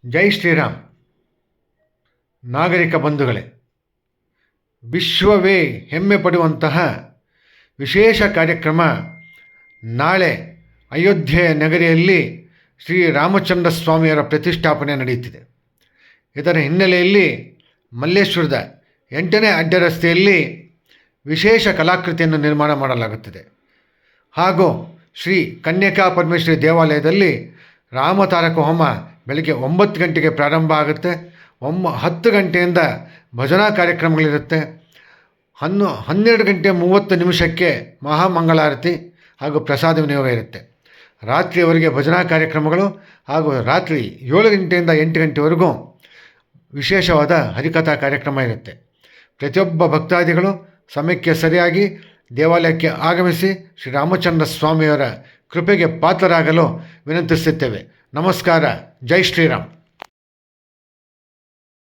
ಜೈ ಶ್ರೀರಾಮ್. ನಾಗರಿಕ ಬಂಧುಗಳೇ, ವಿಶ್ವವೇ ಹೆಮ್ಮೆ ಪಡುವಂತಹ ವಿಶೇಷ ಕಾರ್ಯಕ್ರಮ ನಾಳೆ ಅಯೋಧ್ಯೆ ನಗರಿಯಲ್ಲಿ ಶ್ರೀರಾಮಚಂದ್ರ ಸ್ವಾಮಿಯವರ ಪ್ರತಿಷ್ಠಾಪನೆ ನಡೆಯುತ್ತಿದೆ. ಇದರ ಹಿನ್ನೆಲೆಯಲ್ಲಿ ಮಲ್ಲೇಶ್ವರದ 8ನೇ ಅಡ್ಡರಸ್ತೆಯಲ್ಲಿ ವಿಶೇಷ ಕಲಾಕೃತಿಯನ್ನು ನಿರ್ಮಾಣ ಮಾಡಲಾಗುತ್ತದೆ. ಹಾಗೂ ಶ್ರೀ ಕನ್ಯಕಾ ಪರಮೇಶ್ವರಿ ದೇವಾಲಯದಲ್ಲಿ ರಾಮತಾರಕ ಹೋಮ ಬೆಳಗ್ಗೆ 9 ಗಂಟೆಗೆ ಪ್ರಾರಂಭ ಆಗುತ್ತೆ. 10 ಗಂಟೆಯಿಂದ ಭಜನಾ ಕಾರ್ಯಕ್ರಮಗಳಿರುತ್ತೆ. 12:30 ಮಹಾಮಂಗಳಾರತಿ ಹಾಗೂ ಪ್ರಸಾದ ವಿನಿಯೋಗ ಇರುತ್ತೆ. ರಾತ್ರಿಯವರೆಗೆ ಭಜನಾ ಕಾರ್ಯಕ್ರಮಗಳು ಹಾಗೂ ರಾತ್ರಿ 7 ಗಂಟೆಯಿಂದ 8 ಗಂಟೆವರೆಗೂ ವಿಶೇಷವಾದ ಹರಿಕಥಾ ಕಾರ್ಯಕ್ರಮ ಇರುತ್ತೆ. ಪ್ರತಿಯೊಬ್ಬ ಭಕ್ತಾದಿಗಳು ಸಮಯಕ್ಕೆ ಸರಿಯಾಗಿ ದೇವಾಲಯಕ್ಕೆ ಆಗಮಿಸಿ ಶ್ರೀರಾಮಚಂದ್ರ ಸ್ವಾಮಿಯವರ ಕೃಪೆಗೆ ಪಾತ್ರರಾಗಲು ವಿನಂತಿಸುತ್ತೇವೆ. ನಮಸ್ಕಾರ. ಜೈ ಶ್ರೀರಾಮ್.